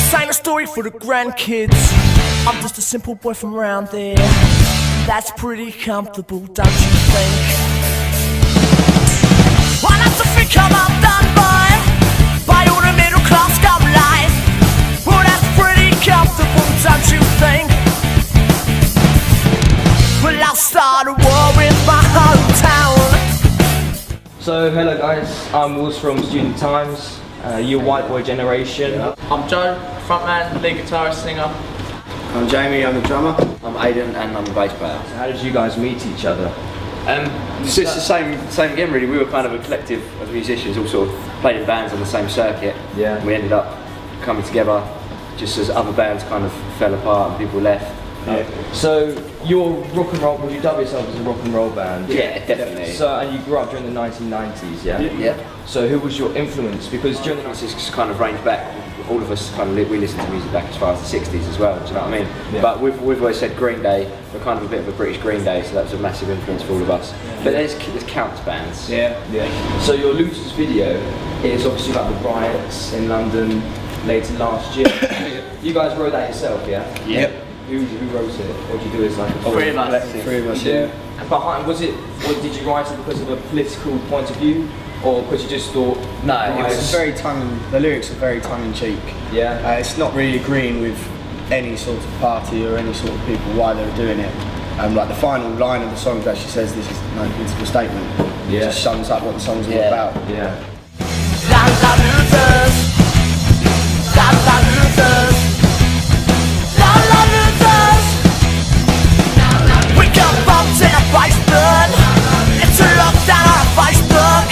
This ain't a story for the grandkids. I'm just a simple boy from around there. That's pretty comfortable, don't you think? Well, that's the think I'm outdone by all the middle class scum life. Well, that's pretty comfortable, don't you think? Well, I'll start a war with my hometown. So, hello guys, I'm Wolves from Student Times, your Wideboy generation. I'm Joe, frontman, lead guitarist, singer. I'm Jamie, I'm the drummer. I'm Aidan and I'm the bass player. So how did you guys meet each other? It's the same again really. We were kind of a collective of musicians, all sort of played in bands on the same circuit. Yeah. We ended up coming together just as other bands kind of fell apart and people left. Yeah. So you're rock and roll, would you dub yourself as a rock and roll band? Yeah, definitely. So, and you grew up during the 1990s, yeah? Yeah. So who was your influence? Because during the It's kind of ranged back. All of us kind of we listened to music back as far as the 60s as well. Do you know what I mean? Yeah. But we've always said Green Day. We're kind of a bit of a British Green Day, so that was a massive influence for all of us. Yeah. But there's countless bands. Yeah. So your Looters video is obviously about the riots in London later last year. You guys wrote that yourself, yeah? Yep. Who wrote it? What did you do as like a Three of us. Three of us, yeah. And behind, or did you write it because of a political point of view? Or because you just thought, no, it's very the lyrics are very tongue-in-cheek. Yeah. It's not really agreeing with any sort of party or any sort of people why they're doing it. Like the final line of the song actually says this is no political statement. Yeah. It just sums up what the song's all about. Yeah. La la losers, la la losers, la la losers. We got bombs in a Iceberg. It's a lockdown on a Facebook.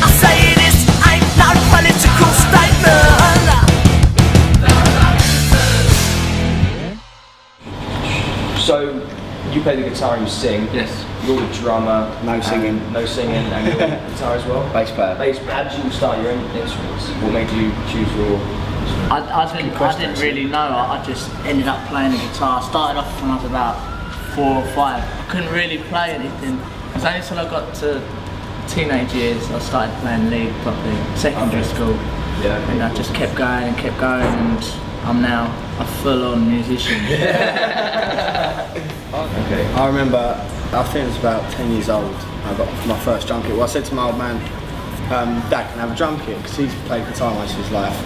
I say this ain't no political statement. So you play the guitar and you sing. Yes. You're the drummer. No singing. No singing, and you're the guitar as well. Bass player. Bass. How did you start your own instruments? What made you choose your? I didn't really know. I just ended up playing the guitar. I started off when I was about 4 or 5. I couldn't really play anything. It was only until I got to teenage years I started playing lead properly. Secondary school. Yeah. And I just kept going and I'm now a full-on musician. Okay. I remember, I think it was about 10 years old, I got my first drum kit. Well, I said to my old man, Dad, can I have a drum kit? Because he's played guitar most of his life.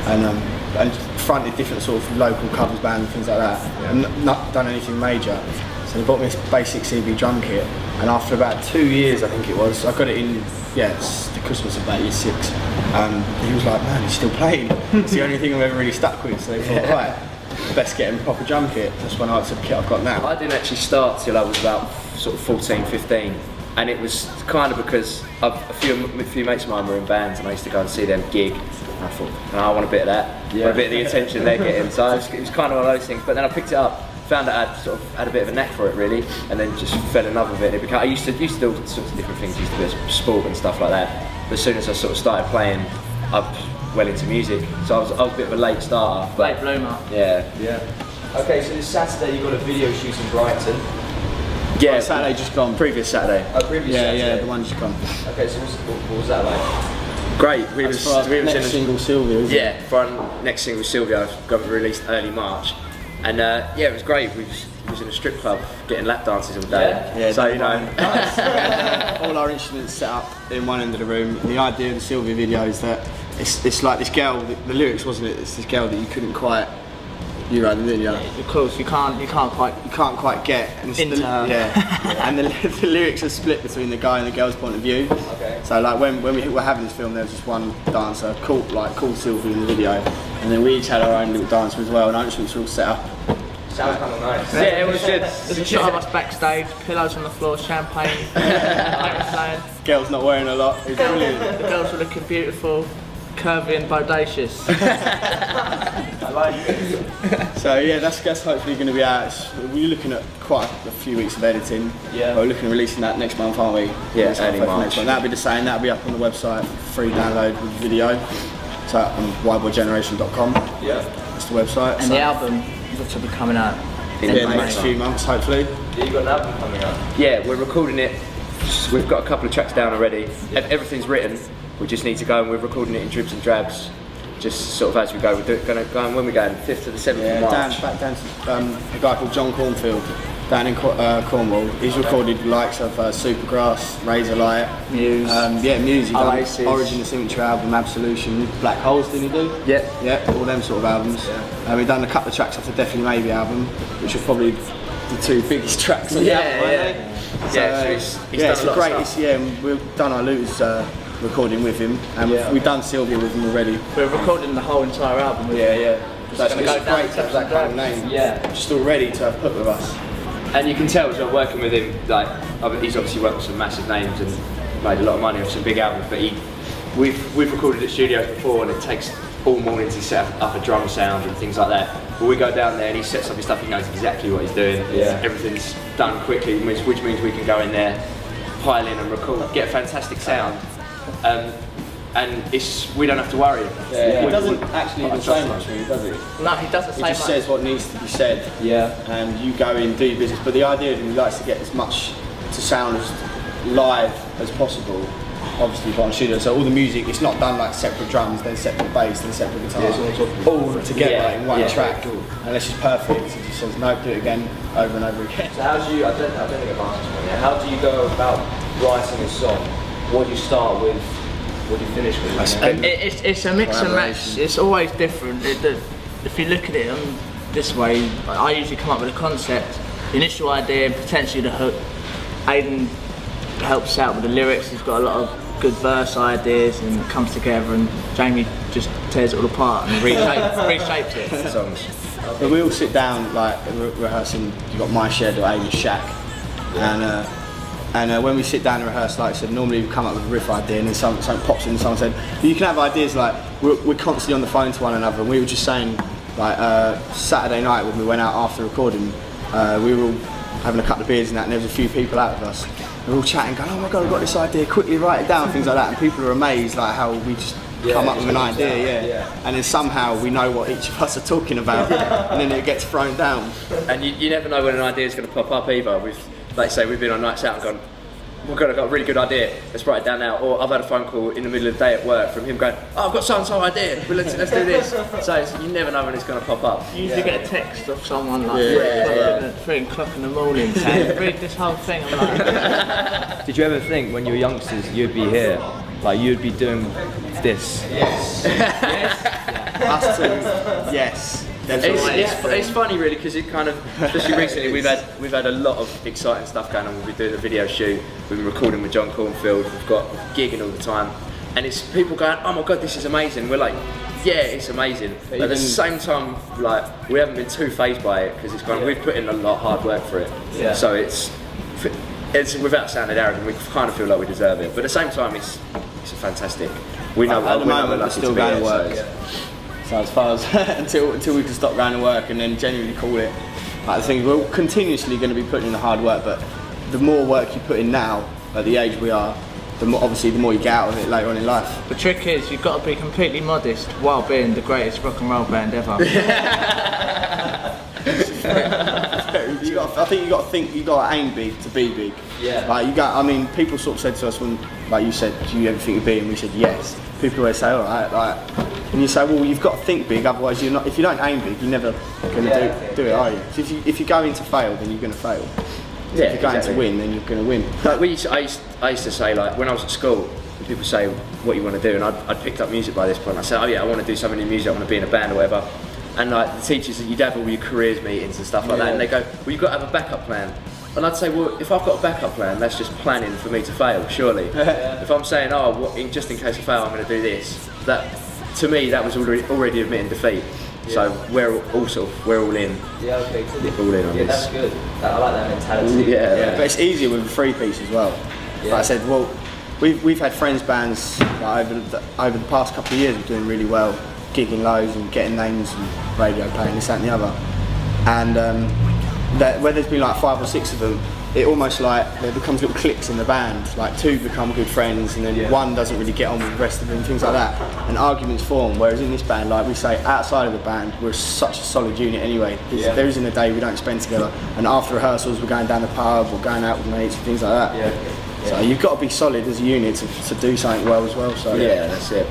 And fronted different sort of local covers bands and things like that, and not done anything major. So he bought me a basic CB drum kit, and after about 2 years, I think it was, I got it in, it's the Christmas of about year 6. He was like, man, he's still playing. It's the only thing I've ever really stuck with. So they thought, right, best get him a proper drum kit. That's when I got the kit I've got now. I didn't actually start till I was about sort of 14, 15. And it was kind of because a few mates of mine were in bands and I used to go and see them gig. And I thought, I want a bit of that, a bit of the attention they're getting. So it was kind of one of those things. But then I picked it up, found out I'd sort of had a bit of a knack for it really, and then just fell in love with it. I used to do all sorts of different things, used to do sport and stuff like that. But as soon as I sort of started playing, I well into music. So I was a bit of a late starter. Late bloomer. Yeah. Okay, so this Saturday you got a video shoot in Brighton. Yeah. Saturday just gone. Previous Saturday. Oh, previous Saturday. Yeah, the one just gone. Okay, so what was that like? Great. We That's was for our next single, Sylvia, isn't it? Yeah, for our next single, Sylvia, got released early March, and it was great. We was in a strip club getting lap dances all day. Yeah, so you know. Nice. We had, all our instruments set up in one end of the room. The idea of the Sylvia video is that it's like this girl. The lyrics, wasn't it? It's this girl that you couldn't quite. You right, didn't you? Of course, you can't quite get. And into her. Yeah. And the lyrics are split between the guy and the girl's point of view. Okay. So like when we were having this film, there was just one dancer called Sylvia in the video, and then we each had our own little dancer as well, and our instruments were all set up. Sounds kind of nice. Yeah, it was good. There's a shot of us backstage, pillows on the floor, champagne, playing. Girl's not wearing a lot. It was brilliant. The girls were looking beautiful, curvy and bodacious. I like it. So yeah, that's hopefully going to be out. We're looking at quite a few weeks of editing. Yeah. We're looking at releasing that next month, aren't we? Yeah, Next early month, March. next month. That'll be the same. That'll be up on the website, free download with video. So on wideboygeneration.com. Yeah. That's the website. And the album looks to be coming out in the next few months, hopefully. Yeah, you got an album coming up. Yeah, we're recording it. We've got a couple of tracks down already. Everything's written. We just need to go and we're recording it in dribs and drabs. just sort of as we go, we're going to go on when we go, 5th to the 7th of March. Back down to a guy called John Cornfield down in Cornwall. He's recorded the likes of Supergrass, Razorlight, Muse. Muse. He done Oasis. Origin of Symmetry album, Absolution, Black Holes, didn't he do? Yeah, all them sort of albums. We've done a couple of tracks off the Definitely Maybe album, which are probably the 2 biggest tracks on the album. So he's done it's a lot great. of stuff. And we've done our Looters recording with him, and we've done Sylvia with him already. We're recording the whole entire album with him. So it's gonna go down great to have that kind of name. Yeah. Just already to have put with us. And you can tell as well working with him, like he's obviously worked with some massive names and made a lot of money off some big albums, but we've recorded at studios before, and it takes all morning to set up a drum sound and things like that. But we go down there and he sets up his stuff, he knows exactly what he's doing. Everything's done quickly, which means we can go in there, pile in and record, get a fantastic sound. And we don't have to worry. He doesn't actually even say much, really, does he? No, he doesn't say much. He just says what needs to be said. And you go in, do your business. But the idea is he likes to get as much to sound as live as possible. Obviously, on studio. So all the music, it's not done like separate drums, then separate bass, then separate guitar. All together in one track. And it's just perfect. He just says, no, do it again, over and over again. So how do you, I don't think I've asked this one yet, how do you go about writing a song? What do you start with? What do you finish with? It's a mix and match. It's always different. If you look at it this way, I usually come up with a concept, the initial idea, and potentially the hook. Aidan helps out with the lyrics. He's got a lot of good verse ideas, and it comes together. And Jamie just tears it all apart and reshapes it. Songs. But we all sit down like rehearsing. You've got My Shed or Aidan's Shack, and when we sit down and rehearse, like I said, normally we come up with a riff idea, and then something pops in, and someone said, you can have ideas like, we're constantly on the phone to one another, and we were just saying, like Saturday night when we went out after recording, we were all having a couple of beers and that, and there was a few people out with us. We were all chatting, going, oh my God, I've got this idea, quickly write it down, things like that, and people are amazed like how we just come up with an idea, and then somehow we know what each of us are talking about, and then it gets thrown down. And you never know when an idea is going to pop up either. Like say we've been on nights out and gone, I've got a really good idea, let's write it down now. Or I've had a phone call in the middle of the day at work from him going, oh, I've got so idea, well, let's do this. So you never know when it's going to pop up. You usually get a text of someone like at 3 o'clock in the morning saying, read this whole thing. I'm like, Did you ever think when you were youngsters you'd be here? Like you'd be doing this? Yes. Us two, yes. It's funny really because it kind of, especially recently we've had a lot of exciting stuff going on. We've been doing a video shoot, we've been recording with John Cornfield, we've got gigging all the time, and it's people going, oh my God, this is amazing. We're like, yeah, it's amazing. But at the same time, like we haven't been too phased by it because it's kind of, we've put in a lot of hard work for it. So it's without sounding arrogant, we kind of feel like we deserve it. But at the same time, it's fantastic. We know at the moment we're we're still going to work. So as far as until we can stop going to work and then genuinely call it, like the thing, we're continuously going to be putting in the hard work, but the more work you put in now, at the age we are, the more you get out of it later on in life. the trick is you've got to be completely modest while being the greatest rock and roll band ever. I think you got to think, you got to aim big to be big. Like I mean, people sort of said to us when, like you said, do you ever think you'd be? And we said yes. People always say, all right, like. And you say, well, you've got to think big, otherwise you're not. If you don't aim big, you're never going to do it, are you? So if you're going to fail, then you're going to fail. So if you're going to win, then you're going to win. Like I used to say, like when I was at school, people say what you want to do, and I'd picked up music by this point. I said, oh yeah, I want to do something in music. I want to be in a band or whatever. And like the teachers, you'd have all your careers meetings and stuff like that, and they go, well, you've got to have a backup plan. And I'd say, well, if I've got a backup plan, that's just planning for me to fail, surely. If I'm saying, just in case I fail, I'm going to do this, to me, that was already admitting defeat. So we're all in. Yeah, okay, cool. All in on this. That's good. I like that mentality. But it's easier with a free piece as well. Like I said, well, we've had friends bands like, over the past couple of years of doing really well, gigging loads and getting names and radio playing this, that and the other. And where there's been like 5 or 6 of them, it almost like there becomes little cliques in the band, like 2 become good friends and then 1 doesn't really get on with the rest of them, things like that, and arguments form. Whereas in this band, like we say, outside of the band, we're such a solid unit anyway. There isn't a day we don't spend together, and after rehearsals we're going down the pub or going out with mates and things like that. So you've got to be solid as a unit to do something well as well. So that's it.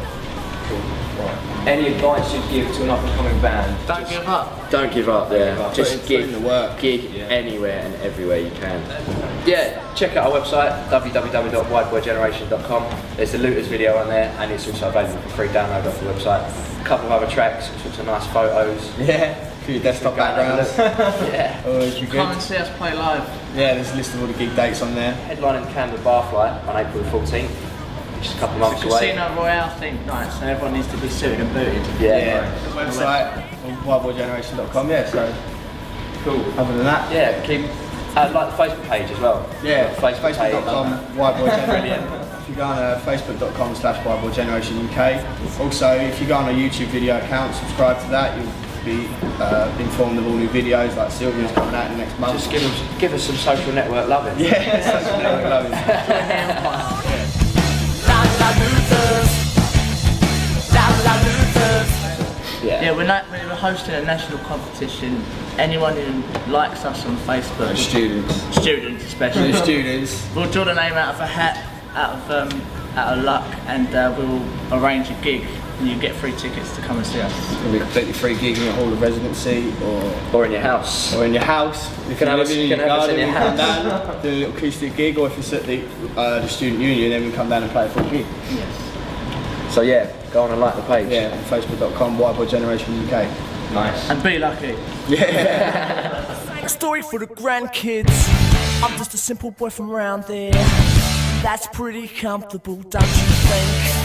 Cool. Right. Any advice you'd give to an up-and-coming band? Don't give up. Don't give up, yeah. Just Put in the work. gig anywhere and everywhere you can. Yeah, check out our website, www.wideboygeneration.com. There's the Looters video on there, and it's also available for free download off the website. A couple of other tracks, which are nice photos. Yeah, for your desktop backgrounds. Yeah. Always be Come good. and see us play live. Yeah, there's a list of all the gig dates on there. Headlining Camden Barfly on April 14th, which is a couple of months away. Casino Royale theme night, so everyone needs to be suited and booted. Yeah. The website, wideboygeneration.com, yeah, so Cool. other than that, Yeah, keep like the Facebook page as well. yeah, Facebook page. facebook.com, wideboygeneration. If you go on facebook.com/wideboygeneration UK. Also, if you go on a YouTube video account, subscribe to that, you'll be informed of all new videos, like Sylvia's coming out in the next month. Just give us some social network loving. yeah, social network loving. La la losers. La la losers. Yeah, we're hosting a national competition. Anyone who likes us on Facebook, Students. especially, Students. we'll draw the name out of a hat, out of luck, and we'll arrange a gig, and you get free tickets to come and see us. It'll be completely free gig in your hall of residency Or in your house. or in your house. If Can you have live us- in can your have us in garden, your we come house. down, do a little acoustic gig, or if it's at the student union, then we come down and play a full gig. So yeah, go on and like the page. Yeah, on facebook.com, Wideboygeneration UK. Nice. And be lucky. A story for the grandkids. I'm just a simple boy from around there. That's pretty comfortable, don't you think?